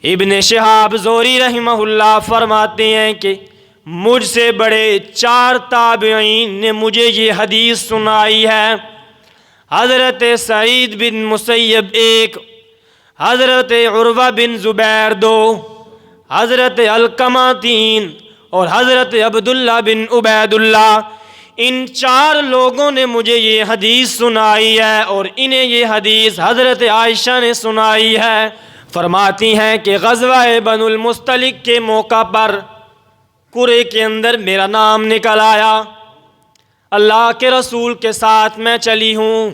ابن شہاب زہری رحمہ اللہ فرماتے ہیں کہ مجھ سے بڑے 4 تابعین نے مجھے یہ حدیث سنائی ہے۔ حضرت سعید بن مسیب 1، حضرت عروہ بن زبیر 2، حضرت علقمہ 3 اور حضرت عبداللہ بن عبید اللہ۔ ان 4 لوگوں نے مجھے یہ حدیث سنائی ہے اور انہیں یہ حدیث حضرت عائشہ نے سنائی ہے۔ فرماتی ہیں کہ غزوہ بنو المستلق کے موقع پر قرے کے اندر میرا نام نکل آیا، اللہ کے رسول کے ساتھ میں چلی ہوں،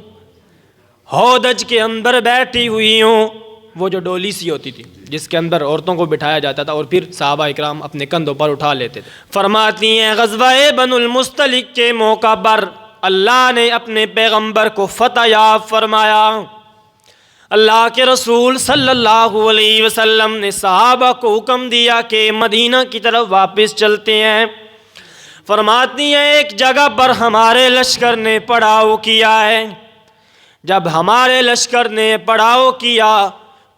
ہودج کے اندر بیٹھی ہوئی ہوں، وہ جو ڈولی سی ہوتی تھی جس کے اندر عورتوں کو بٹھایا جاتا تھا اور پھر صحابہ اکرام اپنے کندھوں پر اٹھا لیتے تھے۔ فرماتی ہیں غزوہ بنو المستلق کے موقع پر اللہ نے اپنے پیغمبر کو فتح یاب فرمایا۔ اللہ کے رسول صلی اللہ علیہ وسلم نے صحابہ کو حکم دیا کہ مدینہ کی طرف واپس چلتے ہیں۔ فرماتی ہیں ایک جگہ پر ہمارے لشکر نے پڑاؤ کیا ہے۔ جب ہمارے لشکر نے پڑاؤ کیا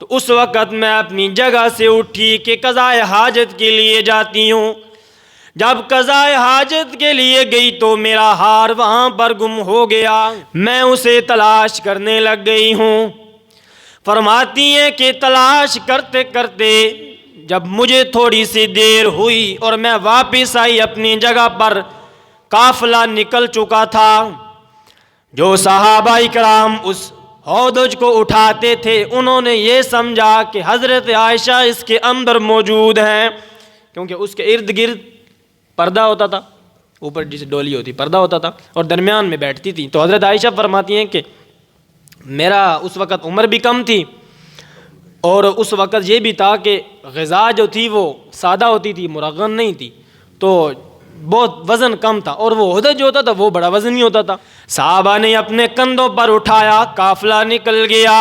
تو اس وقت میں اپنی جگہ سے اٹھی کہ قضائے حاجت کے لیے جاتی ہوں۔ جب قضائے حاجت کے لیے گئی تو میرا ہار وہاں پر گم ہو گیا، میں اسے تلاش کرنے لگ گئی ہوں۔ فرماتی ہیں کہ تلاش کرتے کرتے جب مجھے تھوڑی سی دیر ہوئی اور میں واپس آئی اپنی جگہ پر، قافلہ نکل چکا تھا۔ جو صحابہ اکرام اس ہودج کو اٹھاتے تھے انہوں نے یہ سمجھا کہ حضرت عائشہ اس کے اندر موجود ہیں، کیونکہ اس کے ارد گرد پردہ ہوتا تھا، اوپر جسے ڈولی ہوتی پردہ ہوتا تھا اور درمیان میں بیٹھتی تھی۔ تو حضرت عائشہ فرماتی ہیں کہ میرا اس وقت عمر بھی کم تھی اور اس وقت یہ بھی تھا کہ غذا جو تھی وہ سادہ ہوتی تھی، مرغن نہیں تھی، تو بہت وزن کم تھا اور وہ ہودج جو ہوتا تھا وہ بڑا وزنی ہوتا تھا۔ صحابہ نے اپنے کندھوں پر اٹھایا، قافلہ نکل گیا۔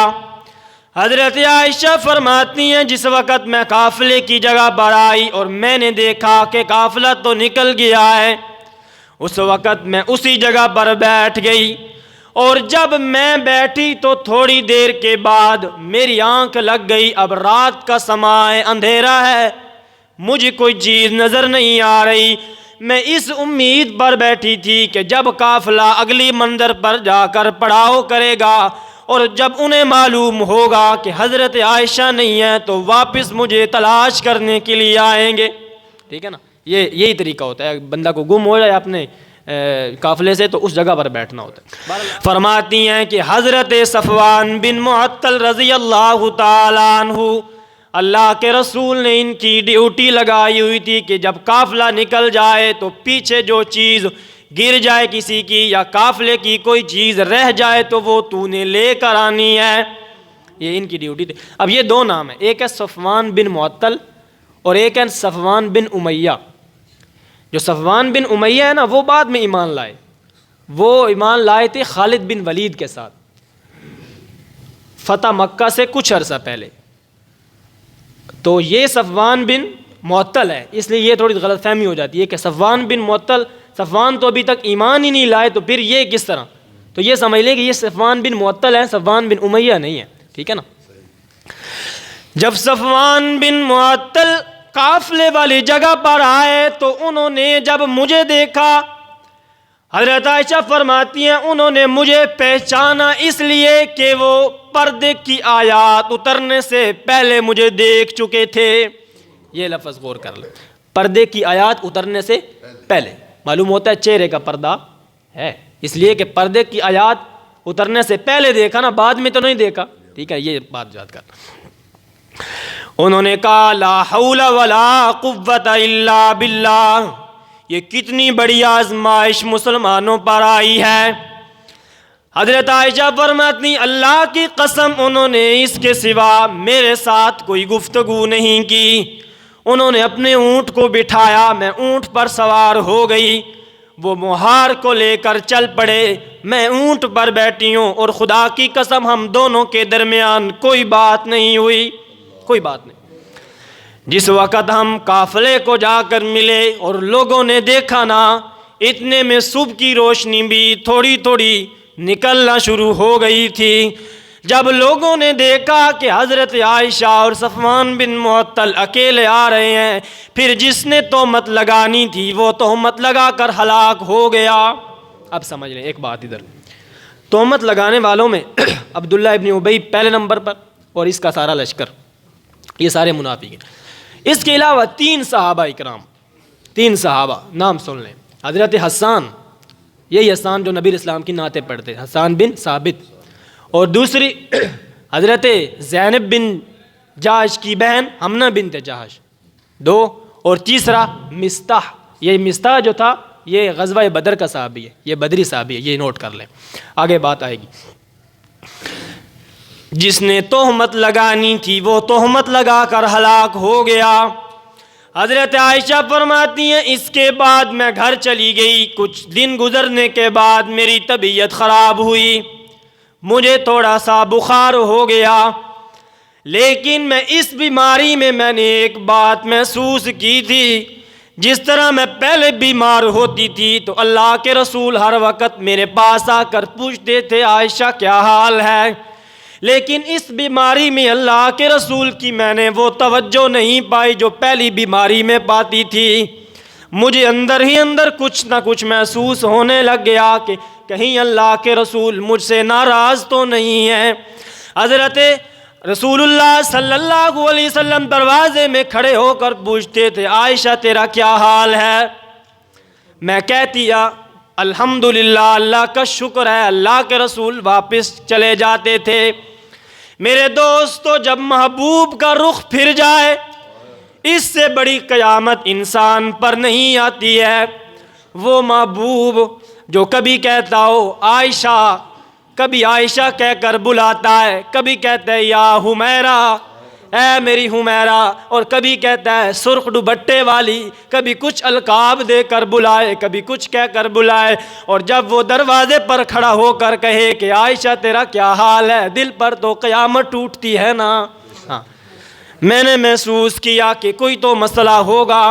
حضرت عائشہ فرماتی ہیں جس وقت میں قافلے کی جگہ پر آئی اور میں نے دیکھا کہ قافلہ تو نکل گیا ہے، اس وقت میں اسی جگہ پر بیٹھ گئی، اور جب میں بیٹھی تو تھوڑی دیر کے بعد میری آنکھ لگ گئی۔ اب رات کا سماع ہے، اندھیرا ہے، مجھے کوئی چیز نظر نہیں آ رہی۔ میں اس امید پر بیٹھی تھی کہ جب قافلہ اگلی منزل پر جا کر پڑاؤ کرے گا اور جب انہیں معلوم ہوگا کہ حضرت عائشہ نہیں ہے تو واپس مجھے تلاش کرنے کے لیے آئیں گے۔ ٹھیک ہے نا، یہی طریقہ ہوتا ہے، بندہ کو گم ہو جائے اپنے قافلے سے تو اس جگہ پر بیٹھنا ہوتا ہے۔ فرماتی ہیں کہ حضرت صفوان بن معطل رضی اللہ تعالیٰ عنہ، اللہ کے رسول نے ان کی ڈیوٹی لگائی ہوئی تھی کہ جب قافلہ نکل جائے تو پیچھے جو چیز گر جائے کسی کی یا قافلے کی کوئی چیز رہ جائے تو وہ تو نے لے کر آنی ہے، یہ ان کی ڈیوٹی تھی۔ اب یہ 2 نام ہیں، ایک ہے صفوان بن معطل اور ایک ہے صفوان بن امیہ۔ جو صفوان بن امیہ ہے نا وہ بعد میں ایمان لائے، وہ ایمان لائے تھے خالد بن ولید کے ساتھ فتح مکہ سے کچھ عرصہ پہلے۔ تو یہ صفوان بن معطل ہے، اس لیے یہ تھوڑی غلط فہمی ہو جاتی ہے کہ صفوان بن معطل، صفوان تو ابھی تک ایمان ہی نہیں لائے تو پھر یہ کس طرح؟ تو یہ سمجھ لیں کہ یہ صفوان بن معطل ہے، صفوان بن امیہ نہیں ہے۔ ٹھیک ہے نا، جب صفوان بن معطل قافلے والی جگہ پر آئے تو انہوں نے جب مجھے دیکھا، حضرت عائشہ فرماتی ہیں انہوں نے مجھے پہچانا اس لیے کہ وہ پردے کی آیات اترنے سے پہلے مجھے دیکھ چکے تھے۔ یہ لفظ غور کر لیں، پردے کی آیات اترنے سے پہلے، معلوم ہوتا ہے چہرے کا پردہ ہے، اس لیے کہ پردے کی آیات اترنے سے پہلے دیکھا نا، بعد میں تو نہیں دیکھا۔ ٹھیک ہے، یہ بات یاد کرنا۔ انہوں نے کہا لا حول ولا قوت الا باللہ، یہ کتنی بڑی آزمائش مسلمانوں پر آئی ہے۔ حضرت عائشہ فرماتی اللہ کی قسم انہوں نے اس کے سوا میرے ساتھ کوئی گفتگو نہیں کی۔ انہوں نے اپنے اونٹ کو بٹھایا، میں اونٹ پر سوار ہو گئی، وہ مہار کو لے کر چل پڑے، میں اونٹ پر بیٹھی ہوں اور خدا کی قسم ہم دونوں کے درمیان کوئی بات نہیں ہوئی، کوئی بات نہیں۔ جس وقت ہم قافلے کو جا کر ملے اور لوگوں نے دیکھا نا، اتنے میں صبح کی روشنی بھی تھوڑی تھوڑی نکلنا شروع ہو گئی تھی۔ جب لوگوں نے دیکھا کہ حضرت عائشہ اور صفوان بن معطل اکیلے آ رہے ہیں، پھر جس نے تہمت لگانی تھی وہ تہمت لگا کر ہلاک ہو گیا۔ اب سمجھ لیں ایک بات، ادھر تہمت لگانے والوں میں عبداللہ ابن ابی پہلے نمبر پر، اور اس کا سارا لشکر، یہ سارے منافق ہیں۔ اس کے علاوہ 3 صحابہ اکرام، 3 صحابہ نام سن لیں۔ حضرت حسان، یہی حسان جو نبی اسلام کی نعتیں پڑھتے، حسان بن ثابت، اور دوسری حضرت زینب بن جاش کی بہن حمنہ بنت جاش، 2، اور تیسرا مستح۔ یہ مستح جو تھا یہ غزوہ بدر کا صحابی ہے، یہ بدری صحابی ہے، یہ نوٹ کر لیں، آگے بات آئے گی۔ جس نے تہمت لگانی تھی وہ تہمت لگا کر ہلاک ہو گیا۔ حضرت عائشہ فرماتی ہیں اس کے بعد میں گھر چلی گئی، کچھ دن گزرنے کے بعد میری طبیعت خراب ہوئی، مجھے تھوڑا سا بخار ہو گیا، لیکن میں اس بیماری میں نے ایک بات محسوس کی تھی، جس طرح میں پہلے بیمار ہوتی تھی تو اللہ کے رسول ہر وقت میرے پاس آ کر پوچھتے تھے عائشہ کیا حال ہے، لیکن اس بیماری میں اللہ کے رسول کی میں نے وہ توجہ نہیں پائی جو پہلی بیماری میں پاتی تھی۔ مجھے اندر ہی اندر کچھ نہ کچھ محسوس ہونے لگ گیا کہ کہیں اللہ کے رسول مجھ سے ناراض تو نہیں ہیں۔ حضرت رسول اللہ صلی اللہ علیہ وسلم دروازے میں کھڑے ہو کر پوچھتے تھے عائشہ تیرا کیا حال ہے؟ میں کہتی الحمدللہ، اللہ کا شکر ہے۔ اللہ کے رسول واپس چلے جاتے تھے۔ میرے دوستو، جب محبوب کا رخ پھر جائے اس سے بڑی قیامت انسان پر نہیں آتی ہے۔ وہ محبوب جو کبھی کہتا ہو عائشہ، کبھی عائشہ کہہ کر بلاتا ہے، کبھی کہتا ہے یا حمیرہ، اے میری حمیرہ، اور کبھی کہتا ہے سرخ دوپٹے والی، کبھی کچھ القاب دے کر بلائے، کبھی کچھ کہہ کر بلائے، اور جب وہ دروازے پر کھڑا ہو کر کہے کہ عائشہ تیرا کیا حال ہے، دل پر تو قیامت ٹوٹتی ہے نا۔ ہاں، میں نے محسوس کیا کہ کوئی تو مسئلہ ہوگا۔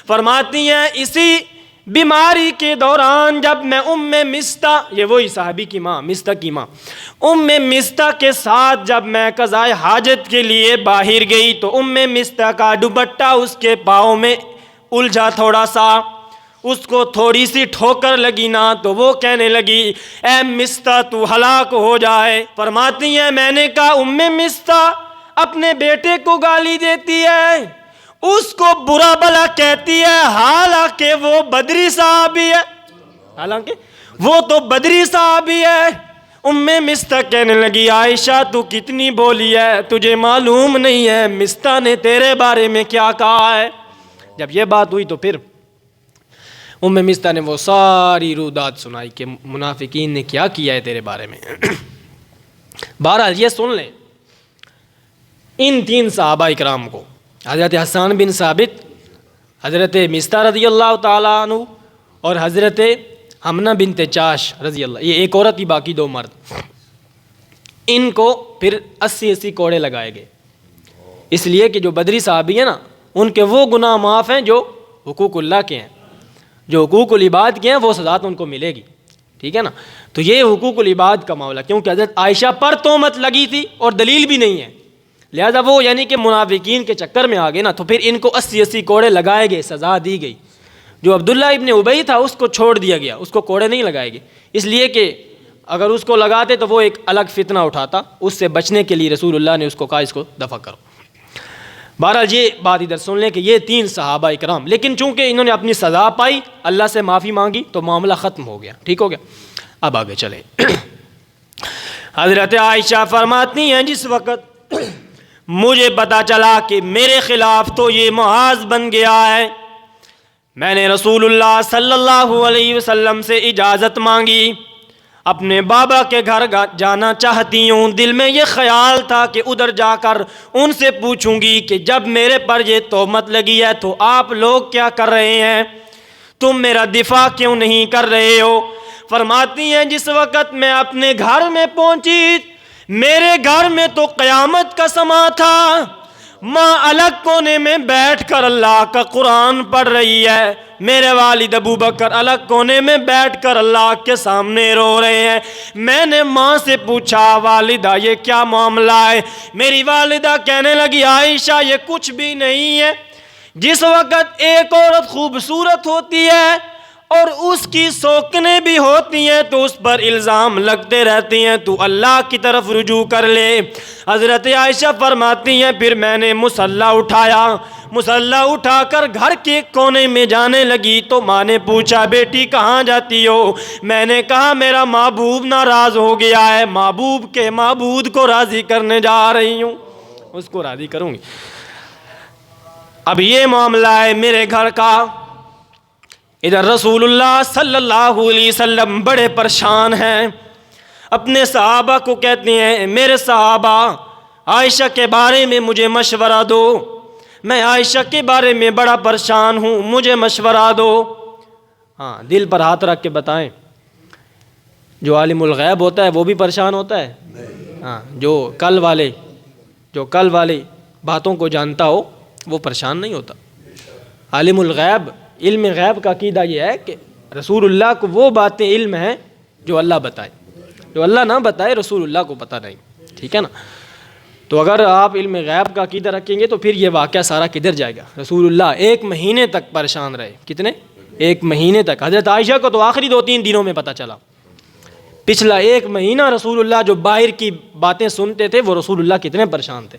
فرماتی ہیں اسی بیماری کے دوران جب میں ام مستح، یہ وہی صحابی کی ماں، مستح کی ماں، ام مستح کے ساتھ جب میں قضائے حاجت کے لیے باہر گئی تو ام مستح کا دوپٹہ اس کے پاؤں میں الجھا تھوڑا سا، اس کو تھوڑی سی ٹھوکر لگی نا تو وہ کہنے لگی اے مستح تو ہلاک ہو جائے۔ فرماتی ہیں میں نے کہا ام مستح اپنے بیٹے کو گالی دیتی ہے، اس کو برا بلا کہتی ہے، حالانکہ وہ بدری صحابی ہے، حالانکہ وہ تو بدری صحابی ہے۔ ام مستح کہنے لگی عائشہ تو کتنی بولی ہے، تجھے معلوم نہیں ہے مستح نے تیرے بارے میں کیا کہا ہے۔ جب یہ بات ہوئی تو پھر ام مستح نے وہ ساری رودات سنائی کہ منافقین نے کیا کیا ہے تیرے بارے میں۔ بہرحال یہ سن لیں ان 3 صحابہ اکرام کو، حضرت حسان بن ثابت، حضرت مستح رضی اللہ تعالیٰ عنہ، اور حضرت حمنہ بنت جاش رضی اللہ، یہ ایک عورت ہی باقی 2 مرد، ان کو پھر 80 کوڑے لگائے گئے، اس لیے کہ جو بدری صحابی ہیں نا ان کے وہ گناہ معاف ہیں جو حقوق اللہ کے ہیں، جو حقوق العباد کے ہیں وہ سزا تو ان کو ملے گی، ٹھیک ہے نا۔ تو یہ حقوق العباد کا معاملہ، کیونکہ حضرت عائشہ پر تہمت لگی تھی اور دلیل بھی نہیں ہے، لہذا وہ یعنی کہ منافقین کے چکر میں آ گئے نا، تو پھر ان کو 80 کوڑے لگائے گئے، سزا دی گئی۔ جو عبداللہ ابن ابی تھا اس کو چھوڑ دیا گیا، اس کو کوڑے نہیں لگائے گئے، اس لیے کہ اگر اس کو لگاتے تو وہ ایک الگ فتنہ اٹھاتا، اس سے بچنے کے لیے رسول اللہ نے اس کو کہا اس کو دفع کرو۔ بہرحال یہ بات ادھر سن لیں کہ یہ 3 صحابہ اکرام، لیکن چونکہ انہوں نے اپنی سزا پائی، اللہ سے معافی مانگی تو معاملہ ختم ہو گیا، ٹھیک ہو گیا۔ اب آگے چلیں۔ حضرت عائشہ فرماتی ہیں جس وقت مجھے پتا چلا کہ میرے خلاف تو یہ محاذ بن گیا ہے، میں نے رسول اللہ صلی اللہ علیہ وسلم سے اجازت مانگی، اپنے بابا کے گھر جانا چاہتی ہوں، دل میں یہ خیال تھا کہ ادھر جا کر ان سے پوچھوں گی کہ جب میرے پر یہ تہمت لگی ہے تو آپ لوگ کیا کر رہے ہیں، تم میرا دفاع کیوں نہیں کر رہے ہو۔ فرماتی ہیں جس وقت میں اپنے گھر میں پہنچی، میرے گھر میں تو قیامت کا سما تھا، ماں الگ کونے میں بیٹھ کر اللہ کا قرآن پڑھ رہی ہے، میرے والد ابو بکر الگ کونے میں بیٹھ کر اللہ کے سامنے رو رہے ہیں۔ میں نے ماں سے پوچھا والدہ یہ کیا معاملہ ہے؟ میری والدہ کہنے لگی عائشہ یہ کچھ بھی نہیں ہے، جس وقت ایک عورت خوبصورت ہوتی ہے اور اس کی سوکنیں بھی ہوتی ہیں تو اس پر الزام لگتے رہتی ہیں، تو اللہ کی طرف رجوع کر لے۔ حضرت عائشہ فرماتی ہیں پھر میں نے مصلی اٹھایا، مصلی اٹھا کر گھر کے کونے میں جانے لگی تو ماں نے پوچھا بیٹی کہاں جاتی ہو؟ میں نے کہا میرا محبوب ناراض ہو گیا ہے، محبوب کے معبود کو راضی کرنے جا رہی ہوں، اس کو راضی کروں گی۔ اب یہ معاملہ ہے میرے گھر کا۔ ادھر رسول اللہ صلی اللہ علیہ وسلم بڑے پریشان ہیں، اپنے صحابہ کو کہتے ہیں میرے صحابہ عائشہ کے بارے میں مجھے مشورہ دو، میں عائشہ کے بارے میں بڑا پریشان ہوں، مجھے مشورہ دو۔ ہاں دل پر ہاتھ رکھ کے بتائیں، جو عالم الغیب ہوتا ہے وہ بھی پریشان ہوتا ہے؟ ہاں جو کل والے باتوں کو جانتا ہو وہ پریشان نہیں ہوتا۔ عالم الغیب، علم غیب کا عقیدہ یہ ہے کہ رسول اللہ کو وہ باتیں علم ہیں جو اللہ بتائے، جو اللہ نہ بتائے رسول اللہ کو پتہ نہیں، ٹھیک ہے نا؟ تو اگر آپ علم غیب کا عقیدہ رکھیں گے تو پھر یہ واقعہ سارا کدھر جائے گا؟ رسول اللہ 1 مہینے تک پریشان رہے، کتنے؟ 1 مہینے تک۔ حضرت عائشہ کو تو آخری 2-3 دنوں میں پتہ چلا، پچھلا 1 مہینہ رسول اللہ جو باہر کی باتیں سنتے تھے وہ رسول اللہ کتنے پریشان تھے۔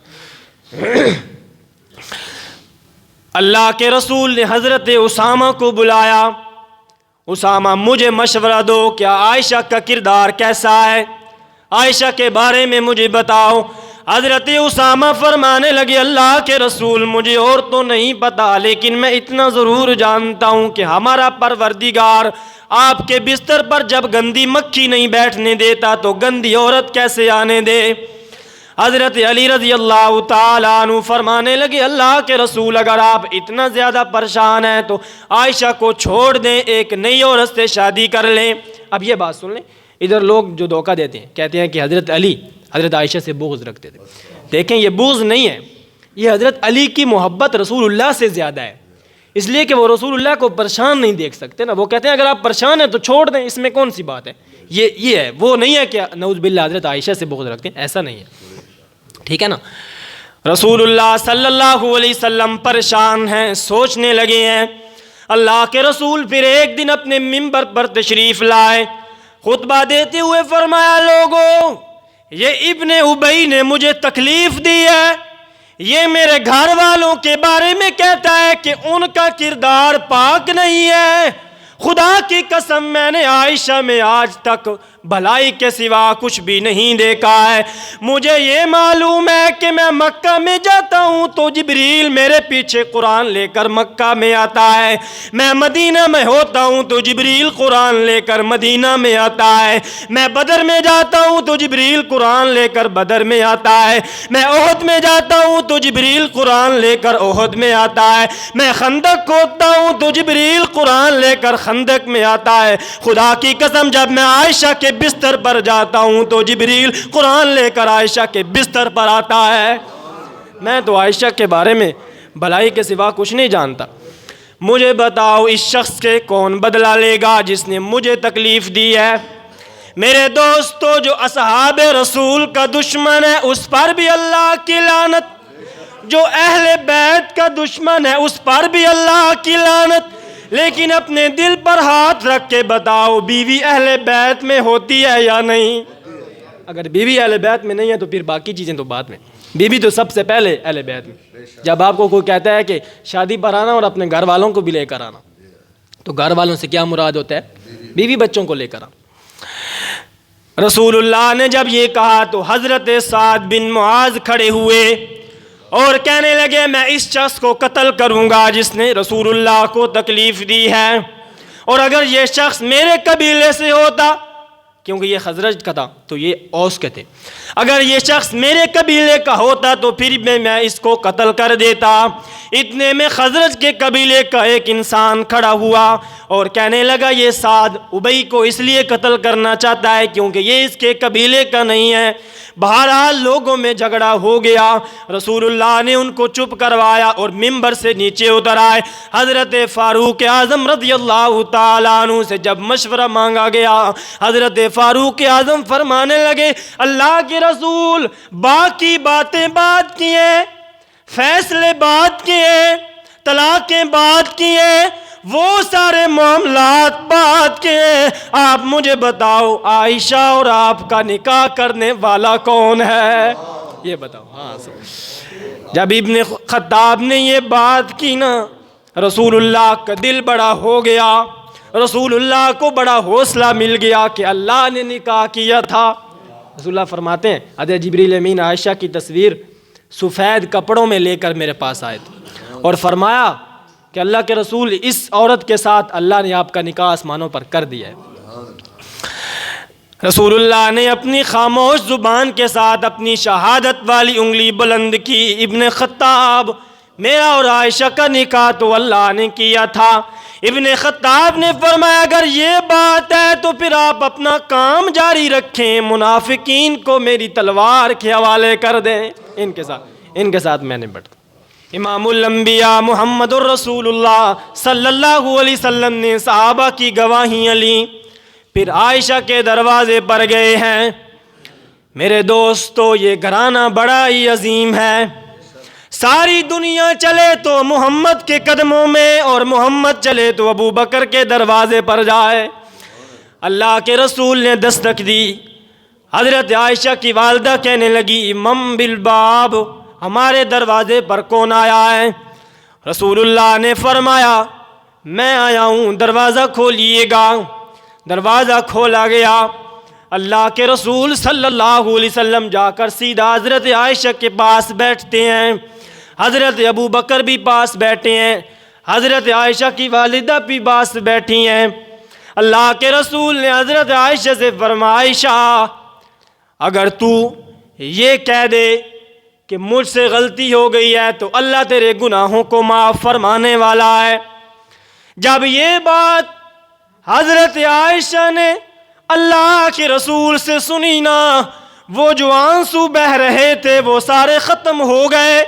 اللہ کے رسول نے حضرت اسامہ کو بلایا، اسامہ مجھے مشورہ دو، کیا عائشہ کا کردار کیسا ہے؟ عائشہ کے بارے میں مجھے بتاؤ۔ حضرت اسامہ فرمانے لگے اللہ کے رسول مجھے اور تو نہیں پتا، لیکن میں اتنا ضرور جانتا ہوں کہ ہمارا پروردگار آپ کے بستر پر جب گندی مکھی نہیں بیٹھنے دیتا تو گندی عورت کیسے آنے دے؟ حضرت علی رضی اللہ تعالیٰ عنہ فرمانے لگے اللہ کے رسول اگر آپ اتنا زیادہ پریشان ہیں تو عائشہ کو چھوڑ دیں، ایک نئی عورت سے شادی کر لیں۔ اب یہ بات سن لیں، ادھر لوگ جو دھوکہ دیتے ہیں کہتے ہیں کہ حضرت علی حضرت عائشہ سے بغض رکھتے تھے، دیکھیں یہ بغض نہیں ہے، یہ حضرت علی کی محبت رسول اللہ سے زیادہ ہے، اس لیے کہ وہ رسول اللہ کو پریشان نہیں دیکھ سکتے نا، وہ کہتے ہیں اگر آپ پریشان ہیں تو چھوڑ دیں، اس میں کون سی بات ہے؟ یہ ہے، وہ نہیں ہے کہ نعوذ باللہ حضرت عائشہ سے بغض رکھتے ہیں، ایسا نہیں ہے، ٹھیک ہے نا؟ رسول اللہ صلی اللہ علیہ وسلم پریشان ہیں، سوچنے لگے ہیں۔ اللہ کے رسول پھر ایک دن اپنے منبر پر تشریف لائے، خطبہ دیتے ہوئے فرمایا لوگوں یہ ابن ابی نے مجھے تکلیف دی ہے، یہ میرے گھر والوں کے بارے میں کہتا ہے کہ ان کا کردار پاک نہیں ہے، خدا کی قسم میں نے عائشہ میں آج تک بھلائی کے سوا کچھ بھی نہیں دیکھا ہے، مجھے یہ معلوم ہے کہ میں مکہ میں جاتا ہوں تو جبریل میرے پیچھے قرآن لے کر مکہ میں آتا ہے، میں مدینہ میں ہوتا ہوں تو جبریل قرآن لے کر مدینہ میں آتا ہے، میں بدر میں جاتا ہوں تو جبریل قرآن لے کر بدر میں آتا ہے، میں احد میں جاتا ہوں تو جبریل قرآن لے کر احد میں آتا ہے، میں خندق کھودتا ہوں تو جبریل قرآن لے کر خندق میں آتا ہے، خدا کی قسم جب میں عائشہ کے بستر پر جاتا ہوں تو جبریل قرآن لے کر عائشہ کے بستر پر آتا ہے۔ میں تو عائشہ کے بارے میں بھلائی کے سوا کچھ نہیں جانتا، مجھے بتاؤ اس شخص کے کون بدلہ لے گا جس نے مجھے تکلیف دی ہے؟ میرے دوستو جو اصحاب رسول کا دشمن ہے اس پر بھی اللہ کی لعنت، جو اہل بیت کا دشمن ہے اس پر بھی اللہ کی لعنت، لیکن اپنے دل پر ہاتھ رکھ کے بتاؤ بیوی اہل بیت میں ہوتی ہے یا نہیں؟ اگر بیوی اہل بیت میں نہیں ہے تو پھر باقی چیزیں تو بعد میں، بیوی تو سب سے پہلے اہل بیت میں۔ جب آپ کو کوئی کہتا ہے کہ شادی پر آنا اور اپنے گھر والوں کو بھی لے کر آنا تو گھر والوں سے کیا مراد ہوتا ہے؟ بیوی بچوں کو لے کر آنا۔ رسول اللہ نے جب یہ کہا تو حضرت سعد بن معاذ کھڑے ہوئے اور کہنے لگے میں اس شخص کو قتل کروں گا جس نے رسول اللہ کو تکلیف دی ہے، اور اگر یہ شخص میرے قبیلے سے ہوتا، کیونکہ یہ خزرج کا تھا تو یہ اوس کے تھے، اگر یہ شخص میرے قبیلے کا ہوتا تو پھر میں اس کو قتل کر دیتا۔ اتنے میں خزرج کے قبیلے کا ایک انسان کھڑا ہوا اور کہنے لگا یہ سعد ابی کو اس لیے قتل کرنا چاہتا ہے کیونکہ یہ اس کے قبیلے کا نہیں ہے۔ بہرحال لوگوں میں جھگڑا ہو گیا، رسول اللہ نے ان کو چپ کروایا اور ممبر سے نیچے اتر آئے۔ حضرت فاروق اعظم رضی اللہ تعالیٰ عنہ سے جب مشورہ مانگا گیا، حضرت فاروق اعظم فرمانے لگے اللہ کے رسول باقی باتیں بات کی ہیں، فیصلے بات کیے، طلاقیں بات کیے، وہ سارے معاملات بات کے، آپ مجھے بتاؤ عائشہ اور آپ کا نکاح کرنے والا کون ہے؟ یہ بتاؤ۔ جب ابن خطاب نے یہ بات کی نا، رسول اللہ کا دل بڑا ہو گیا، رسول اللہ کو بڑا حوصلہ مل گیا کہ اللہ نے نکاح کیا تھا۔ رسول اللہ فرماتے ہیں حضرت جبریل امین عائشہ کی تصویر سفید کپڑوں میں لے کر میرے پاس آئے تھے اور فرمایا کہ اللہ کے رسول اس عورت کے ساتھ اللہ نے آپ کا نکاح آسمانوں پر کر دیا ہے۔ رسول اللہ نے اپنی خاموش زبان کے ساتھ اپنی شہادت والی انگلی بلند کی، ابن خطاب میرا اور عائشہ کا نکاح تو اللہ نے کیا تھا۔ ابن خطاب نے فرمایا اگر یہ بات ہے تو پھر آپ اپنا کام جاری رکھیں، منافقین کو میری تلوار کے حوالے کر دیں۔ ان کے ساتھ میں نے بڑھتا۔ امام الانبیاء محمد الرسول اللہ صلی اللہ علیہ وسلم نے صحابہ کی گواہیاں لیں، پھر عائشہ کے دروازے پر گئے ہیں۔ میرے دوستو یہ گھرانہ بڑا ہی عظیم ہے، ساری دنیا چلے تو محمد کے قدموں میں اور محمد چلے تو ابو بکر کے دروازے پر جائے۔ اللہ کے رسول نے دستک دی، حضرت عائشہ کی والدہ کہنے لگی من بالباب، ہمارے دروازے پر کون آیا ہے؟ رسول اللہ نے فرمایا میں آیا ہوں، دروازہ کھولیے گا۔ دروازہ کھولا گیا، اللہ کے رسول صلی اللہ علیہ وسلم جا کر سیدھا حضرت عائشہ کے پاس بیٹھتے ہیں، حضرت ابو بکر بھی پاس بیٹھے ہیں، حضرت عائشہ کی والدہ بھی پاس بیٹھی ہیں۔ اللہ کے رسول نے حضرت عائشہ سے فرمایا عائشہ اگر تو یہ کہہ دے کہ مجھ سے غلطی ہو گئی ہے تو اللہ تیرے گناہوں کو معاف فرمانے والا ہے۔ جب یہ بات حضرت عائشہ نے اللہ کے رسول سے سنی نا، وہ جو آنسو بہ رہے تھے وہ سارے ختم ہو گئے۔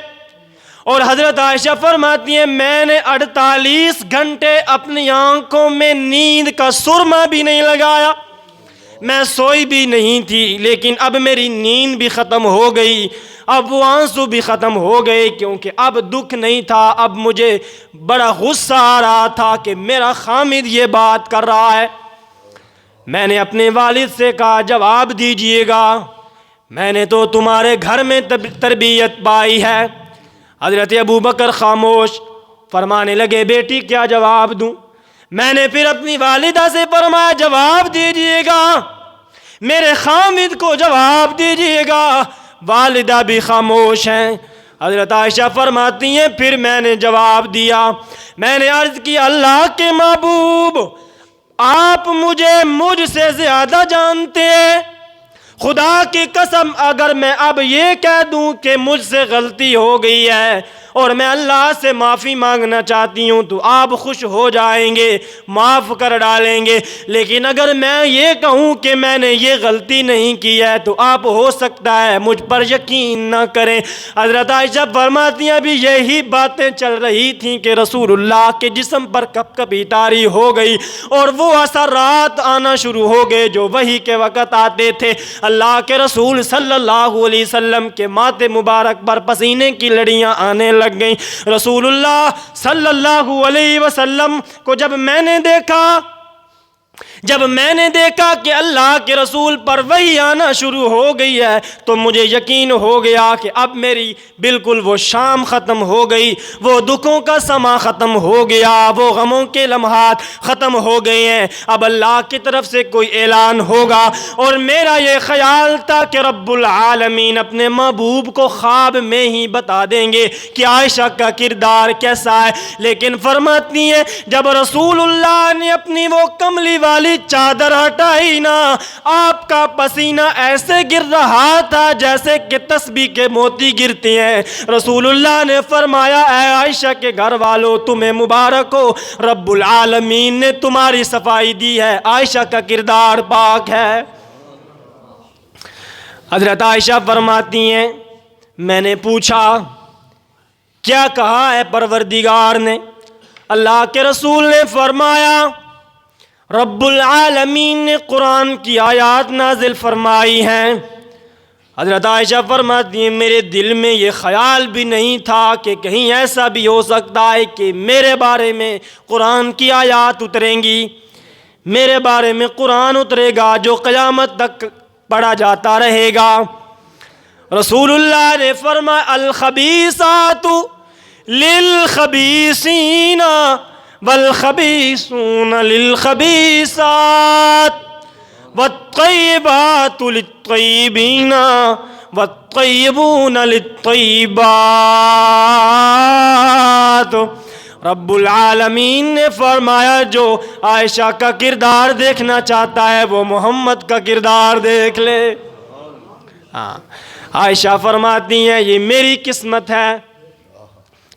اور حضرت عائشہ فرماتی ہیں میں نے 48 گھنٹے اپنی آنکھوں میں نیند کا سرما بھی نہیں لگایا، میں سوئی بھی نہیں تھی، لیکن اب میری نیند بھی ختم ہو گئی، اب وہ آنسو بھی ختم ہو گئے، کیونکہ اب دکھ نہیں تھا، اب مجھے بڑا غصہ آ رہا تھا کہ میرا خامد یہ بات کر رہا ہے۔ میں نے اپنے والد سے کہا جواب دیجئے گا، میں نے تو تمہارے گھر میں تربیت پائی ہے۔ حضرت ابو بکر خاموش، فرمانے لگے بیٹی کیا جواب دوں؟ میں نے پھر اپنی والدہ سے فرمایا جواب دیجئے گا، میرے خامد کو جواب دیجئے گا۔ والدہ بھی خاموش ہیں۔ حضرت عائشہ فرماتی ہیں پھر میں نے جواب دیا، میں نے عرض کیا اللہ کے محبوب آپ مجھ سے زیادہ جانتے ہیں، خدا کی قسم اگر میں اب یہ کہہ دوں کہ مجھ سے غلطی ہو گئی ہے اور میں اللہ سے معافی مانگنا چاہتی ہوں تو آپ خوش ہو جائیں گے، معاف کر ڈالیں گے، لیکن اگر میں یہ کہوں کہ میں نے یہ غلطی نہیں کی ہے تو آپ ہو سکتا ہے مجھ پر یقین نہ کریں۔ حضرت عائشہ فرماتی ہیں ابھی یہی باتیں چل رہی تھیں کہ رسول اللہ کے جسم پر کپ کپی طاری ہو گئی اور وہ اثرات آنا شروع ہو گئے جو وحی کے وقت آتے تھے۔ اللہ کے رسول صلی اللہ علیہ وسلم کے ماتھے مبارک پر پسینے کی لڑیاں آنے لگ گئیں۔ رسول اللہ صلی اللہ علیہ وسلم کو جب میں نے دیکھا کہ اللہ کے رسول پر وحی آنا شروع ہو گئی ہے تو مجھے یقین ہو گیا کہ اب میری بالکل وہ شام ختم ہو گئی، وہ دکھوں کا سما ختم ہو گیا، وہ غموں کے لمحات ختم ہو گئے ہیں، اب اللہ کی طرف سے کوئی اعلان ہوگا۔ اور میرا یہ خیال تھا کہ رب العالمین اپنے محبوب کو خواب میں ہی بتا دیں گے کہ عائشہ کا کردار کیسا ہے، لیکن فرماتی ہیں جب رسول اللہ نے اپنی وہ کملی والی چادر ہٹائی نا، آپ کا پسینہ ایسے گر رہا تھا جیسے کہ تسبیح کے موتی گرتے ہیں۔ رسول اللہ نے فرمایا اے عائشہ کے گھر والوں تمہیں مبارک ہو، رب العالمین نے تمہاری صفائی دی ہے۔ عائشہ کا کردار پاک ہے۔ حضرت عائشہ فرماتی ہیں میں نے پوچھا کیا کہا ہے پروردگار نے؟ اللہ کے رسول نے فرمایا رب العالمین نے قرآن کی آیات نازل فرمائی ہیں۔ حضرت عائشہ فرماتی ہیں میرے دل میں یہ خیال بھی نہیں تھا کہ کہیں ایسا بھی ہو سکتا ہے کہ میرے بارے میں قرآن کی آیات اتریں گی، میرے بارے میں قرآن اترے گا جو قیامت تک پڑھا جاتا رہے گا۔ رسول اللہ نے فرمایا الخبیثات للخبیثین والخبیثون للخبیثات والطیبات للطیبین والطیبون للطیبات۔ رب العالمین نے فرمایا جو عائشہ کا کردار دیکھنا چاہتا ہے وہ محمد کا کردار دیکھ لے۔ عائشہ فرماتی ہیں یہ میری قسمت ہے،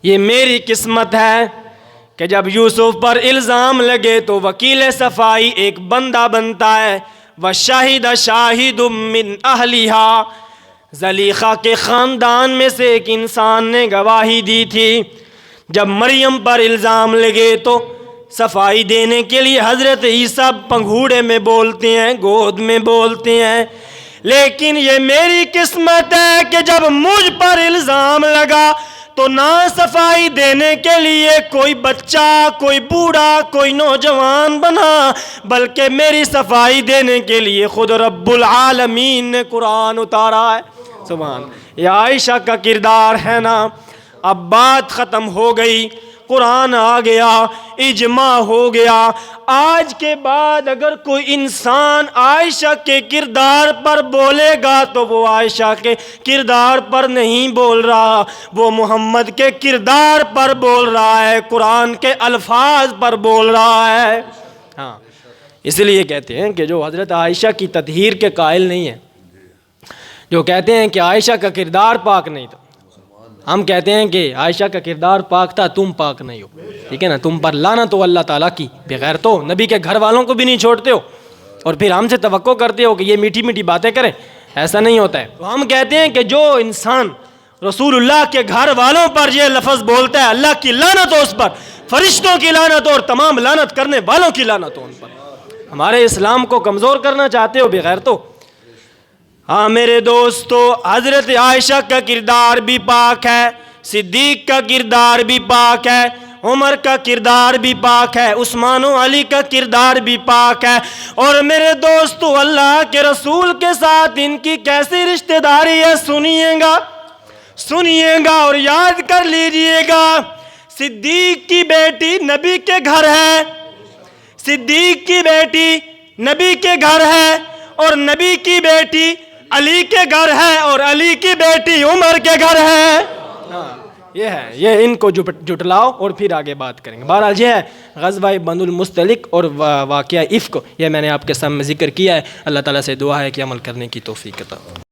یہ میری قسمت ہے کہ جب یوسف پر الزام لگے تو وکیل صفائی ایک بندہ بنتا ہے۔ وَشَهِدَ شَاهِدٌ مِّنْ أَهْلِهَا، زلیخا کے خاندان میں سے ایک انسان نے گواہی دی تھی۔ جب مریم پر الزام لگے تو صفائی دینے کے لیے حضرت عیسیٰ پنگھوڑے میں بولتے ہیں، گود میں بولتے ہیں، لیکن یہ میری قسمت ہے کہ جب مجھ پر الزام لگا تو نہ صفائی دینے کے لیے کوئی بچہ، کوئی بوڑھا، کوئی نوجوان بنا، بلکہ میری صفائی دینے کے لیے خود رب العالمین نے قرآن اتارا ہے۔ سبحان، یہ عائشہ کا کردار ہے نا۔ اب بات ختم ہو گئی، قرآن آ گیا، اجماع ہو گیا۔ آج کے بعد اگر کوئی انسان عائشہ کے کردار پر بولے گا تو وہ عائشہ کے کردار پر نہیں بول رہا، وہ محمد کے کردار پر بول رہا ہے، قرآن کے الفاظ پر بول رہا ہے۔ ہاں، اس لیے کہتے ہیں کہ جو حضرت عائشہ کی تطہیر کے قائل نہیں ہے، جو کہتے ہیں کہ عائشہ کا کردار پاک نہیں تھا، ہم کہتے ہیں کہ عائشہ کا کردار پاک تھا، تم پاک نہیں ہو، ٹھیک ہے نا، تم پر لعنت ہو اللہ تعالیٰ کی، بغیر تو نبی کے گھر والوں کو بھی نہیں چھوڑتے ہو اور پھر ہم سے توقع کرتے ہو کہ یہ میٹھی میٹھی باتیں کریں، ایسا نہیں ہوتا ہے۔ تو ہم کہتے ہیں کہ جو انسان رسول اللہ کے گھر والوں پر یہ لفظ بولتا ہے اللہ کی لعنت ہو اس پر، فرشتوں کی لعنت ہو اور تمام لعنت کرنے والوں کی لعنت ہو ان پر۔ ہمارے اسلام کو کمزور کرنا چاہتے ہو بغیر تو۔ ہاں میرے دوستو، حضرت عائشہ کا کردار بھی پاک ہے، صدیق کا کردار بھی پاک ہے، عمر کا کردار بھی پاک ہے، عثمان و علی کا کردار بھی پاک ہے، اور میرے دوستو اللہ کے رسول کے ساتھ ان کی کیسی رشتہ داری ہے سنیے گا اور یاد کر لیجئے گا۔ صدیق کی بیٹی نبی کے گھر ہے، صدیق کی بیٹی نبی کے گھر ہے، اور نبی کی بیٹی علی کے گھر ہے، اور علی کی بیٹی عمر کے گھر ہے۔ یہ ہے، یہ ان کو جٹلاؤ اور پھر آگے بات کریں گے۔ بہرحال یہ ہے غزوہ بنو المستلق اور واقعہ افک، یہ میں نے آپ کے سامنے ذکر کیا ہے۔ اللہ تعالیٰ سے دعا ہے کہ عمل کرنے کی توفیق عطا۔